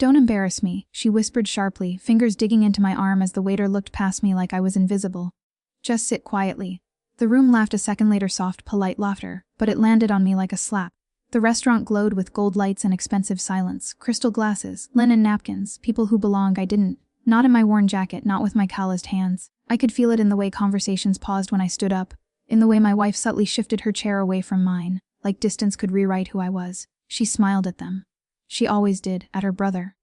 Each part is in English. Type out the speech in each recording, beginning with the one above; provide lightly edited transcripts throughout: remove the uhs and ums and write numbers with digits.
"Don't embarrass me," she whispered sharply, fingers digging into my arm as the waiter looked past me like I was invisible. "Just sit quietly." The room laughed a second later, soft, polite laughter, but it landed on me like a slap. The restaurant glowed with gold lights and expensive silence, crystal glasses, linen napkins, people who belonged. I didn't. Not in my worn jacket, not with my calloused hands. I could feel it in the way conversations paused when I stood up, in the way my wife subtly shifted her chair away from mine, like distance could rewrite who I was. She smiled at them. She always did, at her brother.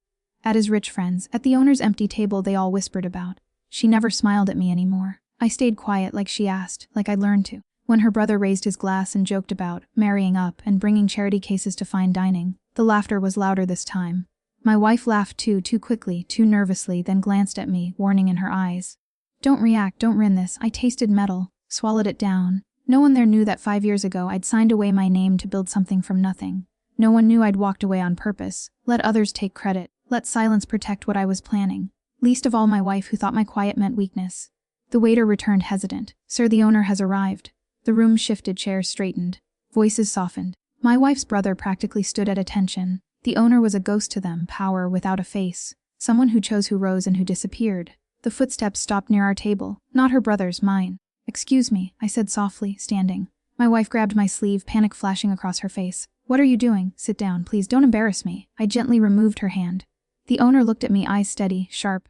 At his rich friends, at the owner's empty table they all whispered about. She never smiled at me anymore. I stayed quiet like she asked, like I'd learned to. When her brother raised his glass and joked about marrying up and bringing charity cases to fine dining, the laughter was louder this time. My wife laughed too quickly, too nervously, then glanced at me, warning in her eyes. "Don't react, don't ruin this." I tasted metal, swallowed it down. No one there knew that 5 years ago I'd signed away my name to build something from nothing. No one knew I'd walked away on purpose, let others take credit, let silence protect what I was planning. Least of all my wife, who thought my quiet meant weakness. The waiter returned hesitant. "Sir, the owner has arrived." The room shifted, chairs straightened. Voices softened. My wife's brother practically stood at attention. The owner was a ghost to them, power without a face. Someone who chose who rose and who disappeared. The footsteps stopped near our table, not her brother's, mine. "Excuse me," I said softly, standing. My wife grabbed my sleeve, panic flashing across her face. "What are you doing? Sit down, please, don't embarrass me." I gently removed her hand. The owner looked at me, eyes steady, sharp.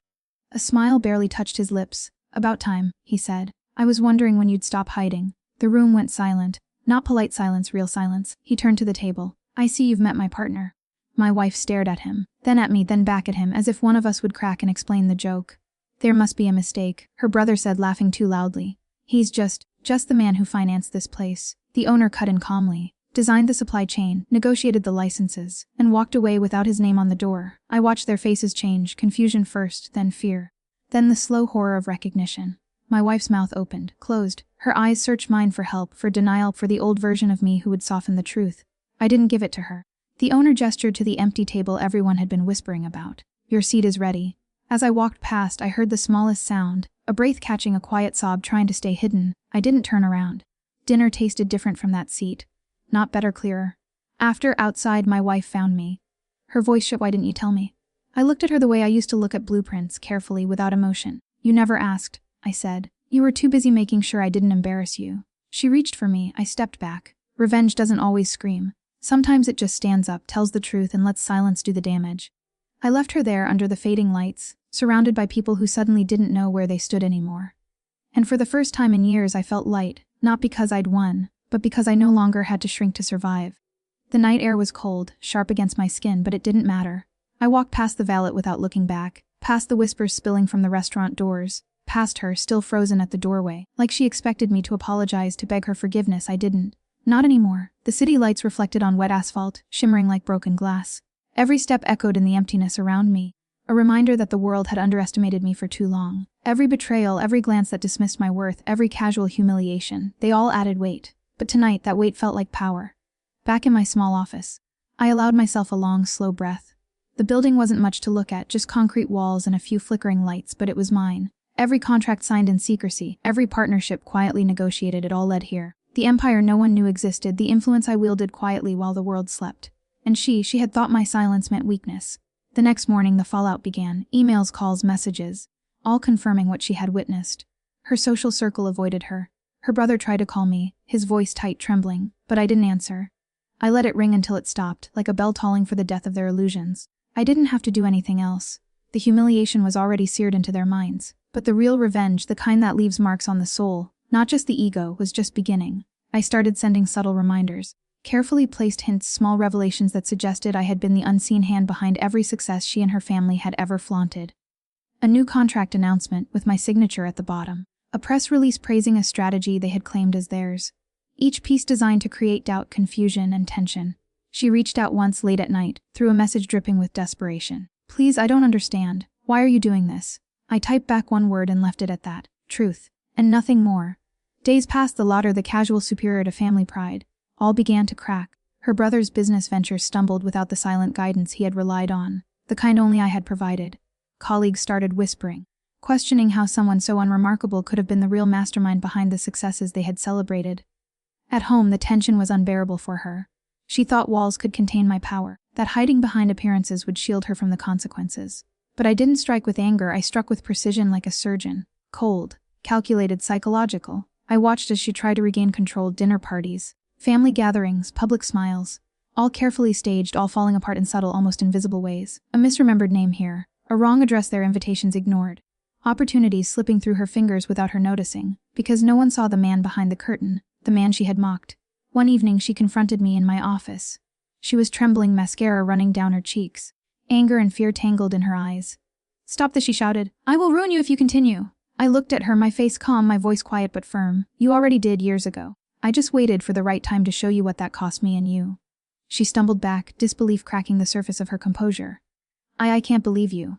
A smile barely touched his lips. "About time," he said. "I was wondering when you'd stop hiding." The room went silent. Not polite silence, real silence. He turned to the table. "I see you've met my partner." My wife stared at him, then at me, then back at him, as if one of us would crack and explain the joke. "There must be a mistake," her brother said, laughing too loudly. "He's just the man who financed this place." The owner cut in calmly. "Designed the supply chain, negotiated the licenses, and walked away without his name on the door." I watched their faces change, confusion first, then fear. Then the slow horror of recognition. My wife's mouth opened, closed. Her eyes searched mine for help, for denial, for the old version of me who would soften the truth. I didn't give it to her. The owner gestured to the empty table everyone had been whispering about. "Your seat is ready." As I walked past, I heard the smallest sound, a breath catching, a quiet sob trying to stay hidden. I didn't turn around. Dinner tasted different from that seat. Not better, clearer. After, outside, my wife found me. Her voice shook. "Why didn't you tell me?" I looked at her the way I used to look at blueprints, carefully, without emotion. "You never asked," I said. "You were too busy making sure I didn't embarrass you." She reached for me. I stepped back. Revenge doesn't always scream. Sometimes it just stands up, tells the truth, and lets silence do the damage. I left her there under the fading lights, surrounded by people who suddenly didn't know where they stood anymore. And for the first time in years I felt light, not because I'd won, but because I no longer had to shrink to survive. The night air was cold, sharp against my skin, but it didn't matter. I walked past the valet without looking back, past the whispers spilling from the restaurant doors, past her, still frozen at the doorway, like she expected me to apologize, to beg her forgiveness. I didn't. Not anymore. The city lights reflected on wet asphalt, shimmering like broken glass. Every step echoed in the emptiness around me, a reminder that the world had underestimated me for too long. Every betrayal, every glance that dismissed my worth, every casual humiliation, they all added weight. But tonight, that weight felt like power. Back in my small office, I allowed myself a long, slow breath. The building wasn't much to look at, just concrete walls and a few flickering lights, but it was mine. Every contract signed in secrecy, every partnership quietly negotiated, it all led here. The empire no one knew existed, the influence I wielded quietly while the world slept. And she had thought my silence meant weakness. The next morning the fallout began, emails, calls, messages, all confirming what she had witnessed. Her social circle avoided her. Her brother tried to call me, his voice tight, trembling, but I didn't answer. I let it ring until it stopped, like a bell tolling for the death of their illusions. I didn't have to do anything else. The humiliation was already seared into their minds. But the real revenge, the kind that leaves marks on the soul, not just the ego, was just beginning. I started sending subtle reminders, carefully placed hints, small revelations that suggested I had been the unseen hand behind every success she and her family had ever flaunted. A new contract announcement, with my signature at the bottom. A press release praising a strategy they had claimed as theirs. Each piece designed to create doubt, confusion, and tension. She reached out once late at night, through a message dripping with desperation. "Please, I don't understand. Why are you doing this?" I typed back one word and left it at that. Truth. And nothing more. Days passed, the lauder, the casual superior to family pride, all began to crack. Her brother's business ventures stumbled without the silent guidance he had relied on, the kind only I had provided. Colleagues started whispering, questioning how someone so unremarkable could have been the real mastermind behind the successes they had celebrated. At home, the tension was unbearable for her. She thought walls could contain my power, that hiding behind appearances would shield her from the consequences. But I didn't strike with anger, I struck with precision like a surgeon. Cold, calculated, psychological. I watched as she tried to regain control. Dinner parties, family gatherings, public smiles. All carefully staged, all falling apart in subtle, almost invisible ways. A misremembered name here, a wrong address there, invitations ignored. Opportunities slipping through her fingers without her noticing, because no one saw the man behind the curtain, the man she had mocked. One evening she confronted me in my office. She was trembling, mascara running down her cheeks. Anger and fear tangled in her eyes. "Stop this," she shouted. "I will ruin you if you continue." I looked at her, my face calm, my voice quiet but firm. "You already did years ago. I just waited for the right time to show you what that cost me and you." She stumbled back, disbelief cracking the surface of her composure. I can't believe you."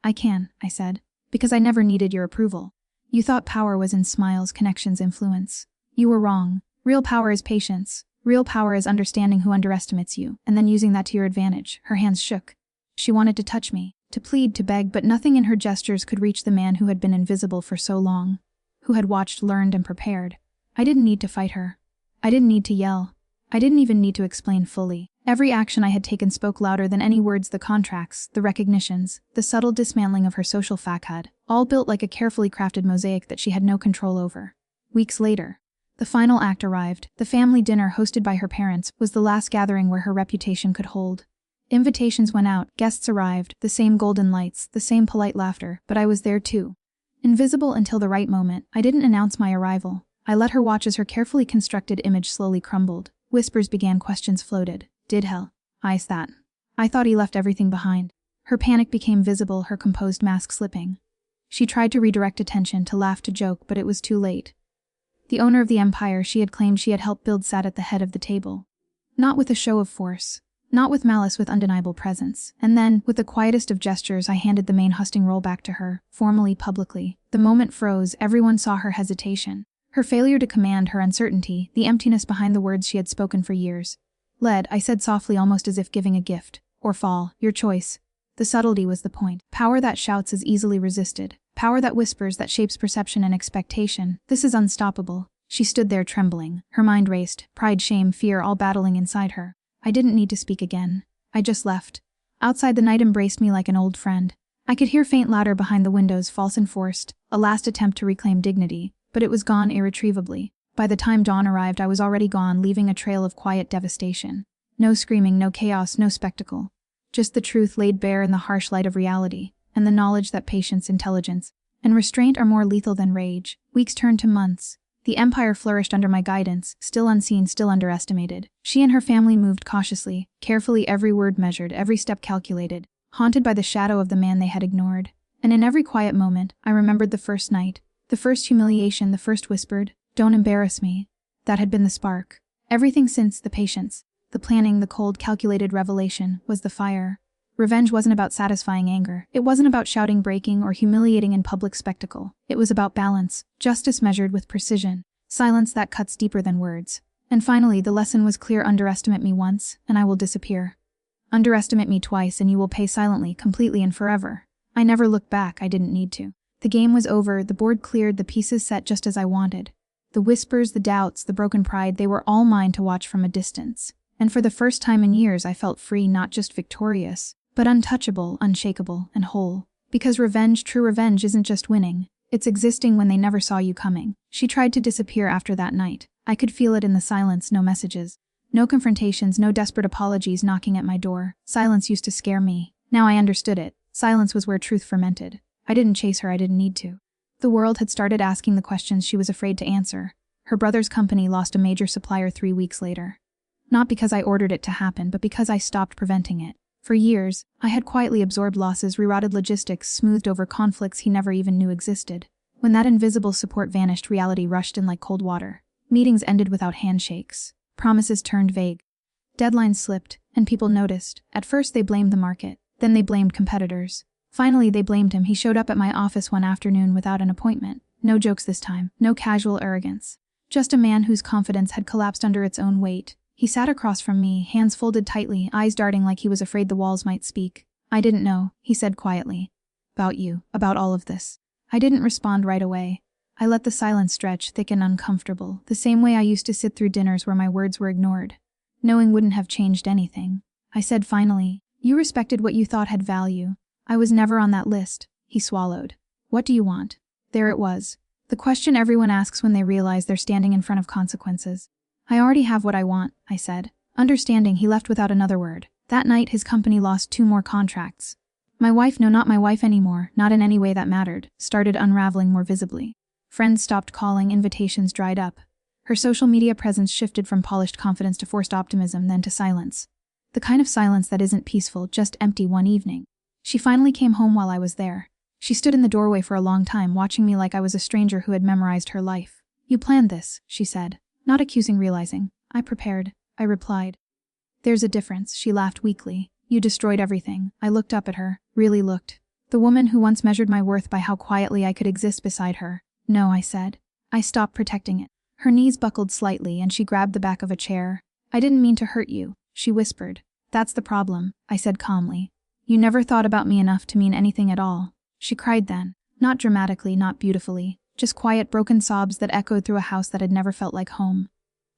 "I can," I said, "because I never needed your approval. You thought power was in smiles, connections, influence. You were wrong. Real power is patience. Real power is understanding who underestimates you, and then using that to your advantage." Her hands shook. She wanted to touch me, to plead, to beg, but nothing in her gestures could reach the man who had been invisible for so long, who had watched, learned, and prepared. I didn't need to fight her. I didn't need to yell. I didn't even need to explain fully. Every action I had taken spoke louder than any words, the contracts, the recognitions, the subtle dismantling of her social facade, all built like a carefully crafted mosaic that she had no control over. Weeks later, the final act arrived. The family dinner hosted by her parents was the last gathering where her reputation could hold. Invitations went out, guests arrived, the same golden lights, the same polite laughter, but I was there too. Invisible until the right moment, I didn't announce my arrival. I let her watch as her carefully constructed image slowly crumbled. Whispers began, questions floated. Did hell? Eyes that. I thought he left everything behind. Her panic became visible, her composed mask slipping. She tried to redirect attention, to laugh, to joke, but it was too late. The owner of the empire she had claimed she had helped build sat at the head of the table. Not with a show of force. Not with malice, with undeniable presence. And then, with the quietest of gestures, I handed the main hosting roll back to her, formally, publicly. The moment froze, everyone saw her hesitation. Her failure to command, her uncertainty, the emptiness behind the words she had spoken for years. "Led," I said softly, almost as if giving a gift. "Or fall, your choice." The subtlety was the point. Power that shouts is easily resisted. Power that whispers, that shapes perception and expectation. This is unstoppable. She stood there trembling. Her mind raced, pride, shame, fear all battling inside her. I didn't need to speak again. I just left. Outside, the night embraced me like an old friend. I could hear faint laughter behind the windows, false and forced, a last attempt to reclaim dignity, but it was gone irretrievably. By the time dawn arrived, I was already gone, leaving a trail of quiet devastation. No screaming, no chaos, no spectacle. Just the truth laid bare in the harsh light of reality, and the knowledge that patience, intelligence, and restraint are more lethal than rage. Weeks turned to months. The empire flourished under my guidance, still unseen, still underestimated. She and her family moved cautiously, carefully, every word measured, every step calculated, haunted by the shadow of the man they had ignored. And in every quiet moment, I remembered the first night, the first humiliation, the first whispered, "Don't embarrass me." That had been the spark. Everything since, the patience, the planning, the cold, calculated revelation, was the fire. Revenge wasn't about satisfying anger. It wasn't about shouting, breaking, or humiliating in public spectacle. It was about balance, justice measured with precision, silence that cuts deeper than words. And finally, the lesson was clear: underestimate me once, and I will disappear. Underestimate me twice, and you will pay silently, completely, and forever. I never looked back. I didn't need to. The game was over, the board cleared, the pieces set just as I wanted. The whispers, the doubts, the broken pride, they were all mine to watch from a distance. And for the first time in years, I felt free, not just victorious, but untouchable, unshakable, and whole. Because revenge, true revenge, isn't just winning. It's existing when they never saw you coming. She tried to disappear after that night. I could feel it in the silence, no messages. No confrontations, no desperate apologies knocking at my door. Silence used to scare me. Now I understood it. Silence was where truth fermented. I didn't chase her, I didn't need to. The world had started asking the questions she was afraid to answer. Her brother's company lost a major supplier 3 weeks later. Not because I ordered it to happen, but because I stopped preventing it. For years, I had quietly absorbed losses, rerouted logistics, smoothed over conflicts he never even knew existed. When that invisible support vanished, reality rushed in like cold water. Meetings ended without handshakes. Promises turned vague. Deadlines slipped, and people noticed. At first they blamed the market. Then they blamed competitors. Finally they blamed him. He showed up at my office one afternoon without an appointment. No jokes this time. No casual arrogance. Just a man whose confidence had collapsed under its own weight. He sat across from me, hands folded tightly, eyes darting like he was afraid the walls might speak. "I didn't know," he said quietly. "About you, about all of this." I didn't respond right away. I let the silence stretch, thick and uncomfortable, the same way I used to sit through dinners where my words were ignored. Knowing wouldn't have changed anything. I said finally, "You respected what you thought had value. I was never on that list." He swallowed. "What do you want?" There it was. The question everyone asks when they realize they're standing in front of consequences. "I already have what I want," I said. Understanding, he left without another word. That night, his company lost 2 more contracts. My wife, no, not my wife anymore, not in any way that mattered, started unraveling more visibly. Friends stopped calling, invitations dried up. Her social media presence shifted from polished confidence to forced optimism, then to silence. The kind of silence that isn't peaceful, just empty. One evening, she finally came home while I was there. She stood in the doorway for a long time, watching me like I was a stranger who had memorized her life. "You planned this," she said, not accusing, realizing. "I prepared," I replied. "There's a difference," she laughed weakly. "You destroyed everything." I looked up at her, really looked. The woman who once measured my worth by how quietly I could exist beside her. "No," I said. I stopped protecting it. Her knees buckled slightly and she grabbed the back of a chair. "I didn't mean to hurt you," she whispered. "That's the problem," I said calmly. "You never thought about me enough to mean anything at all." She cried then. Not dramatically, not beautifully, just quiet, broken sobs that echoed through a house that had never felt like home.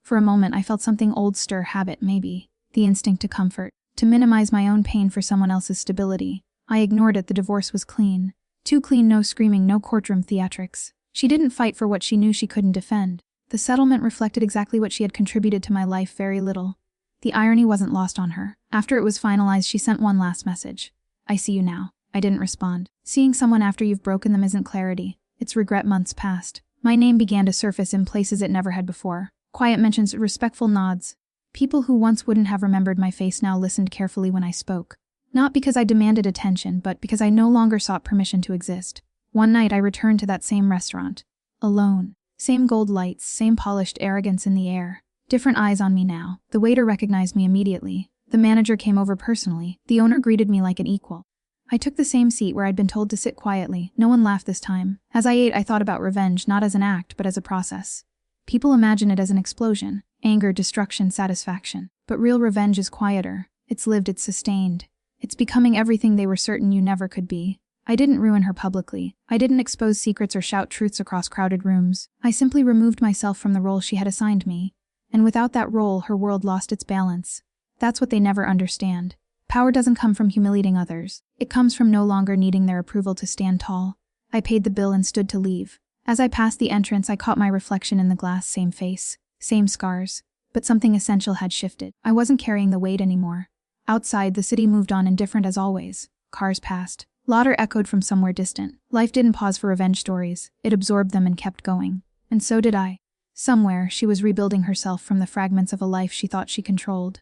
For a moment I felt something old stir, habit maybe, the instinct to comfort, to minimize my own pain for someone else's stability. I ignored it. The divorce was clean. Too clean, no screaming, no courtroom theatrics. She didn't fight for what she knew she couldn't defend. The settlement reflected exactly what she had contributed to my life, very little. The irony wasn't lost on her. After it was finalized, she sent one last message. "I see you now." I didn't respond. Seeing someone after you've broken them isn't clarity. It's regret. Months passed. My name began to surface in places it never had before. Quiet mentions, respectful nods. People who once wouldn't have remembered my face now listened carefully when I spoke. Not because I demanded attention, but because I no longer sought permission to exist. One night I returned to that same restaurant. Alone. Same gold lights, same polished arrogance in the air. Different eyes on me now. The waiter recognized me immediately. The manager came over personally. The owner greeted me like an equal. I took the same seat where I'd been told to sit quietly. No one laughed this time. As I ate, I thought about revenge, not as an act, but as a process. People imagine it as an explosion. Anger, destruction, satisfaction. But real revenge is quieter. It's lived, it's sustained. It's becoming everything they were certain you never could be. I didn't ruin her publicly. I didn't expose secrets or shout truths across crowded rooms. I simply removed myself from the role she had assigned me. And without that role, her world lost its balance. That's what they never understand. Power doesn't come from humiliating others. It comes from no longer needing their approval to stand tall. I paid the bill and stood to leave. As I passed the entrance, I caught my reflection in the glass. Same face, same scars. But something essential had shifted. I wasn't carrying the weight anymore. Outside, the city moved on, indifferent as always. Cars passed. Laughter echoed from somewhere distant. Life didn't pause for revenge stories. It absorbed them and kept going. And so did I. Somewhere, she was rebuilding herself from the fragments of a life she thought she controlled.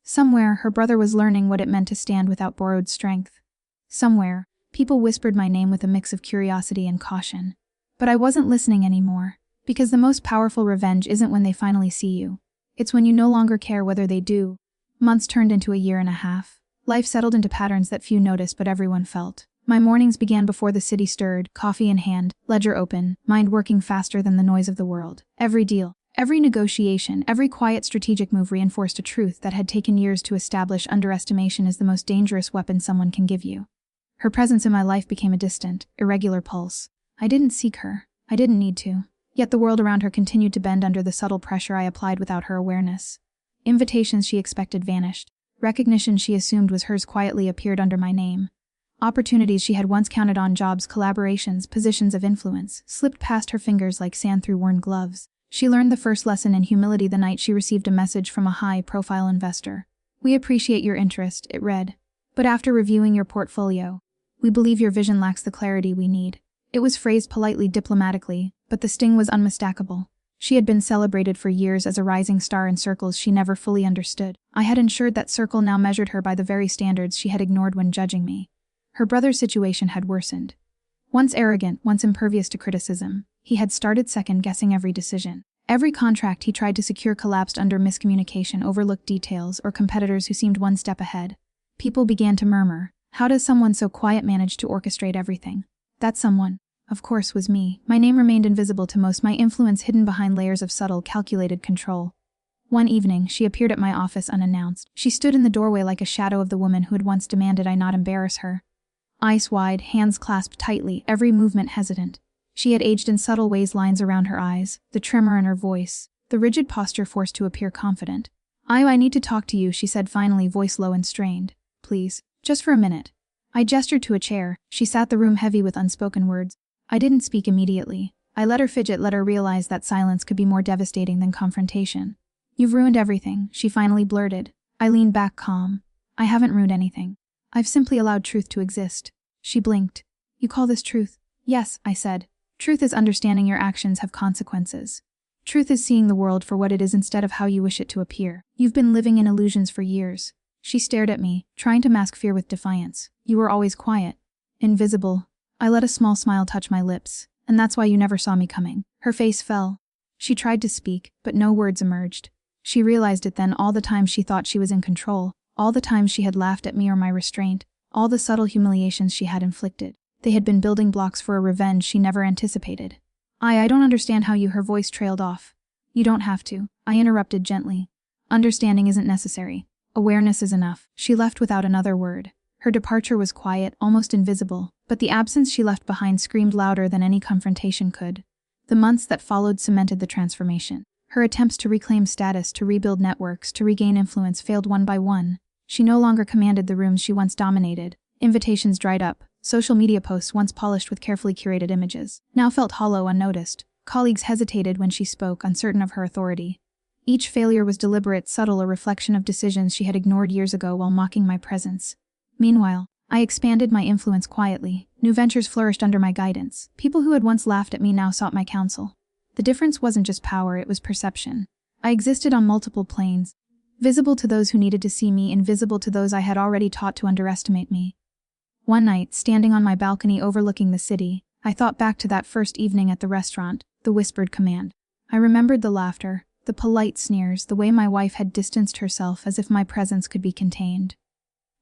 Somewhere, her brother was learning what it meant to stand without borrowed strength. Somewhere, people whispered my name with a mix of curiosity and caution. But I wasn't listening anymore. Because the most powerful revenge isn't when they finally see you. It's when you no longer care whether they do. Months turned into a year and a half. Life settled into patterns that few noticed but everyone felt. My mornings began before the city stirred, coffee in hand, ledger open, mind working faster than the noise of the world. Every deal, every negotiation, every quiet strategic move reinforced a truth that had taken years to establish. Underestimation is the most dangerous weapon someone can give you. Her presence in my life became a distant, irregular pulse. I didn't seek her. I didn't need to. Yet the world around her continued to bend under the subtle pressure I applied without her awareness. Invitations she expected vanished. Recognition she assumed was hers quietly appeared under my name. Opportunities she had once counted on, jobs, collaborations, positions of influence, slipped past her fingers like sand through worn gloves. She learned the first lesson in humility the night she received a message from a high-profile investor. "We appreciate your interest," it read. "But after reviewing your portfolio, we believe your vision lacks the clarity we need." It was phrased politely, diplomatically, but the sting was unmistakable. She had been celebrated for years as a rising star in circles she never fully understood. I had ensured that circle now measured her by the very standards she had ignored when judging me. Her brother's situation had worsened. Once arrogant, once impervious to criticism, he had started second-guessing every decision. Every contract he tried to secure collapsed under miscommunication, overlooked details, or competitors who seemed one step ahead. People began to murmur, "How does someone so quiet manage to orchestrate everything?" That someone, of course, was me. My name remained invisible to most, my influence hidden behind layers of subtle, calculated control. One evening, she appeared at my office unannounced. She stood in the doorway like a shadow of the woman who had once demanded I not embarrass her. Eyes wide, hands clasped tightly, every movement hesitant. She had aged in subtle ways, lines around her eyes, the tremor in her voice, the rigid posture forced to appear confident. I need to talk to you, she said finally, voice low and strained. Please, just for a minute. I gestured to a chair. She sat the room heavy with unspoken words. I didn't speak immediately. I let her fidget, let her realize that silence could be more devastating than confrontation. You've ruined everything, she finally blurted. I leaned back calm. I haven't ruined anything. I've simply allowed truth to exist. She blinked. You call this truth? Yes, I said. Truth is understanding your actions have consequences. Truth is seeing the world for what it is instead of how you wish it to appear. You've been living in illusions for years. She stared at me, trying to mask fear with defiance. You were always quiet. Invisible. I let a small smile touch my lips. And that's why you never saw me coming. Her face fell. She tried to speak, but no words emerged. She realized it then, all the time she thought she was in control, all the times she had laughed at me or my restraint, all the subtle humiliations she had inflicted. They had been building blocks for a revenge she never anticipated. I don't understand how you, her voice trailed off. You don't have to, I interrupted gently. Understanding isn't necessary. Awareness is enough. She left without another word. Her departure was quiet, almost invisible, but the absence she left behind screamed louder than any confrontation could. The months that followed cemented the transformation. Her attempts to reclaim status, to rebuild networks, to regain influence failed one by one. She no longer commanded the rooms she once dominated. Invitations dried up. Social media posts, once polished with carefully curated images, now felt hollow, unnoticed. Colleagues hesitated when she spoke, uncertain of her authority. Each failure was deliberate, subtle, a reflection of decisions she had ignored years ago while mocking my presence. Meanwhile, I expanded my influence quietly. New ventures flourished under my guidance. People who had once laughed at me now sought my counsel. The difference wasn't just power, it was perception. I existed on multiple planes, visible to those who needed to see me, invisible to those I had already taught to underestimate me. One night, standing on my balcony overlooking the city, I thought back to that first evening at the restaurant, the whispered command. I remembered the laughter, the polite sneers, the way my wife had distanced herself as if my presence could be contained.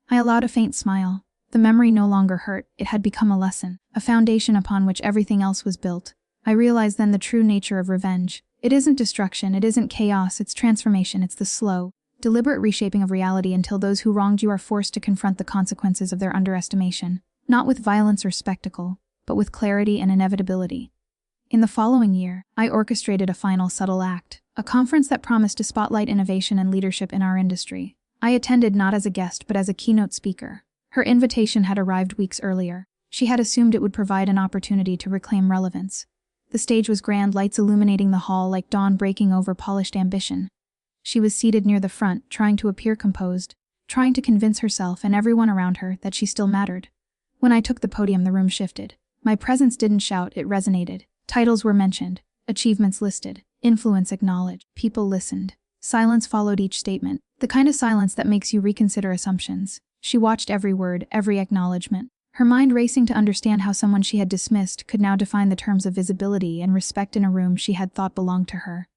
I allowed a faint smile. The memory no longer hurt, it had become a lesson, a foundation upon which everything else was built. I realized then the true nature of revenge. It isn't destruction, it isn't chaos, it's transformation, it's the slow, deliberate reshaping of reality until those who wronged you are forced to confront the consequences of their underestimation, not with violence or spectacle, but with clarity and inevitability. In the following year, I orchestrated a final subtle act, a conference that promised to spotlight innovation and leadership in our industry. I attended not as a guest but as a keynote speaker. Her invitation had arrived weeks earlier. She had assumed it would provide an opportunity to reclaim relevance. The stage was grand, lights illuminating the hall like dawn breaking over polished ambition. She was seated near the front, trying to appear composed, trying to convince herself and everyone around her that she still mattered. When I took the podium, the room shifted. My presence didn't shout, it resonated. Titles were mentioned, achievements listed, influence acknowledged. People listened. Silence followed each statement, the kind of silence that makes you reconsider assumptions. She watched every word, every acknowledgement, her mind racing to understand how someone she had dismissed could now define the terms of visibility and respect in a room she had thought belonged to her.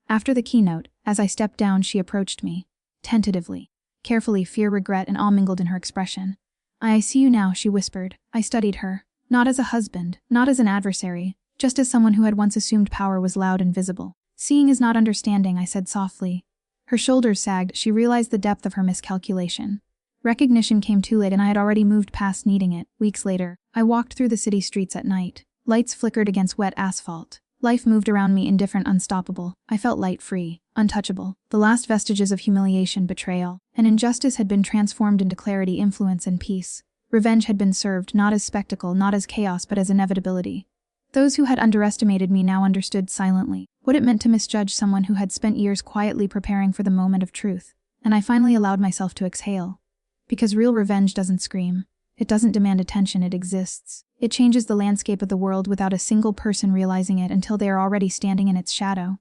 After the keynote, as I stepped down, she approached me. Tentatively. Carefully, fear, regret, and awe mingled in her expression. I see you now, she whispered. I studied her. Not as a husband, not as an adversary, just as someone who had once assumed power was loud and visible. Seeing is not understanding, I said softly. Her shoulders sagged, she realized the depth of her miscalculation. Recognition came too late and I had already moved past needing it. Weeks later, I walked through the city streets at night. Lights flickered against wet asphalt. Life moved around me, indifferent, unstoppable. I felt light, free, untouchable. The last vestiges of humiliation, betrayal, and injustice had been transformed into clarity, influence, and peace. Revenge had been served, not as spectacle, not as chaos, but as inevitability. Those who had underestimated me now understood silently what it meant to misjudge someone who had spent years quietly preparing for the moment of truth. And I finally allowed myself to exhale. Because real revenge doesn't scream. It doesn't demand attention, it exists. It changes the landscape of the world without a single person realizing it until they are already standing in its shadow.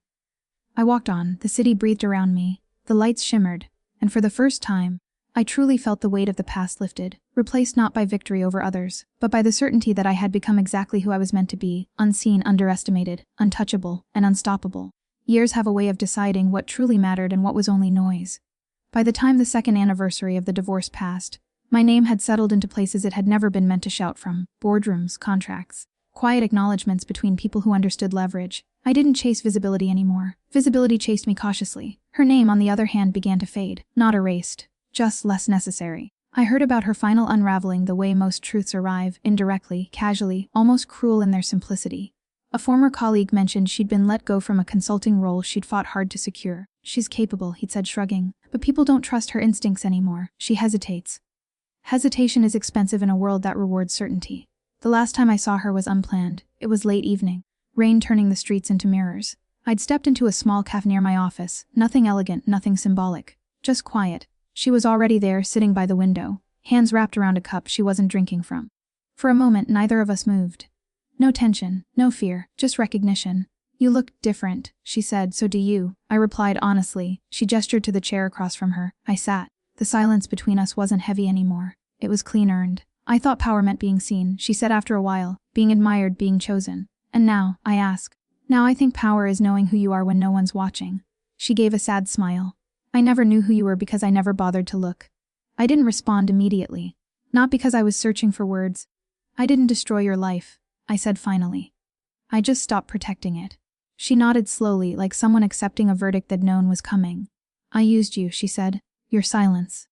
I walked on, the city breathed around me, the lights shimmered, and for the first time, I truly felt the weight of the past lifted, replaced not by victory over others, but by the certainty that I had become exactly who I was meant to be, unseen, underestimated, untouchable, and unstoppable. Years have a way of deciding what truly mattered and what was only noise. By the time the second anniversary of the divorce passed, my name had settled into places it had never been meant to shout from: boardrooms, contracts, quiet acknowledgments between people who understood leverage. I didn't chase visibility anymore. Visibility chased me cautiously. Her name, on the other hand, began to fade, not erased, just less necessary. I heard about her final unraveling the way most truths arrive, indirectly, casually, almost cruel in their simplicity. A former colleague mentioned she'd been let go from a consulting role she'd fought hard to secure. She's capable, he'd said, shrugging. But people don't trust her instincts anymore. She hesitates. Hesitation is expensive in a world that rewards certainty. The last time I saw her was unplanned. It was late evening, rain turning the streets into mirrors. I'd stepped into a small cafe near my office, nothing elegant, nothing symbolic, just quiet. She was already there, sitting by the window, hands wrapped around a cup she wasn't drinking from. For a moment, neither of us moved. No tension, no fear, just recognition. You look different, she said. So do you, I replied honestly. She gestured to the chair across from her. I sat. The silence between us wasn't heavy anymore. It was clean-earned. I thought power meant being seen, she said after a while, being admired, being chosen. And now, I ask. Now I think power is knowing who you are when no one's watching. She gave a sad smile. I never knew who you were because I never bothered to look. I didn't respond immediately. Not because I was searching for words. I didn't destroy your life, I said finally. I just stopped protecting it. She nodded slowly, like someone accepting a verdict they'd known was coming. I used you, she said. Your silence.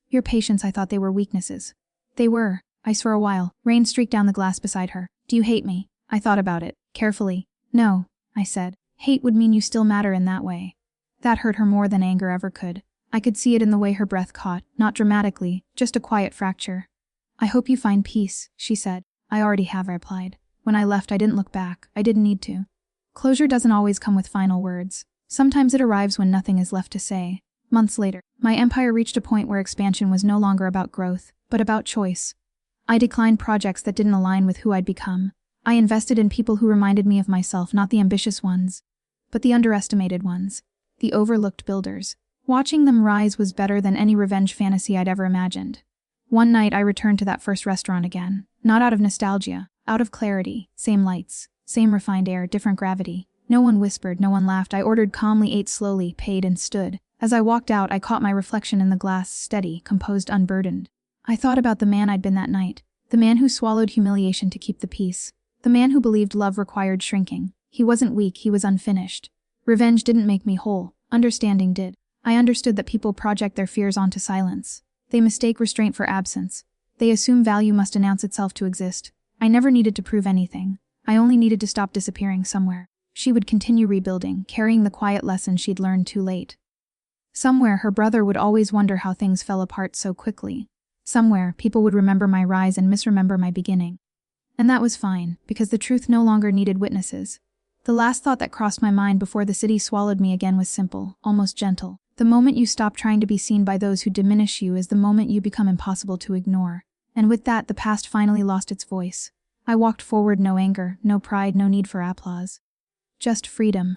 Your patience. I thought they were weaknesses. They were. For a while. Rain streaked down the glass beside her. Do you hate me? I thought about it, carefully. No, I said. Hate would mean you still matter in that way. That hurt her more than anger ever could. I could see it in the way her breath caught, not dramatically, just a quiet fracture. I hope you find peace, she said. I already have, I replied. When I left, I didn't look back. I didn't need to. Closure doesn't always come with final words. Sometimes it arrives when nothing is left to say. Months later, my empire reached a point where expansion was no longer about growth, but about choice. I declined projects that didn't align with who I'd become. I invested in people who reminded me of myself, not the ambitious ones, but the underestimated ones, the overlooked builders. Watching them rise was better than any revenge fantasy I'd ever imagined. One night I returned to that first restaurant again, not out of nostalgia, out of clarity. Same lights, same refined air, different gravity. No one whispered, no one laughed. I ordered calmly, ate slowly, paid, and stood. As I walked out, I caught my reflection in the glass, steady, composed, unburdened. I thought about the man I'd been that night, the man who swallowed humiliation to keep the peace, the man who believed love required shrinking. He wasn't weak, he was unfinished. Revenge didn't make me whole, understanding did. I understood that people project their fears onto silence. They mistake restraint for absence. They assume value must announce itself to exist. I never needed to prove anything. I only needed to stop disappearing somewhere. She would continue rebuilding, carrying the quiet lesson she'd learned too late. Somewhere, her brother would always wonder how things fell apart so quickly. Somewhere, people would remember my rise and misremember my beginning. And that was fine, because the truth no longer needed witnesses. The last thought that crossed my mind before the city swallowed me again was simple, almost gentle. The moment you stop trying to be seen by those who diminish you is the moment you become impossible to ignore. And with that, the past finally lost its voice. I walked forward, no anger, no pride, no need for applause. Just freedom.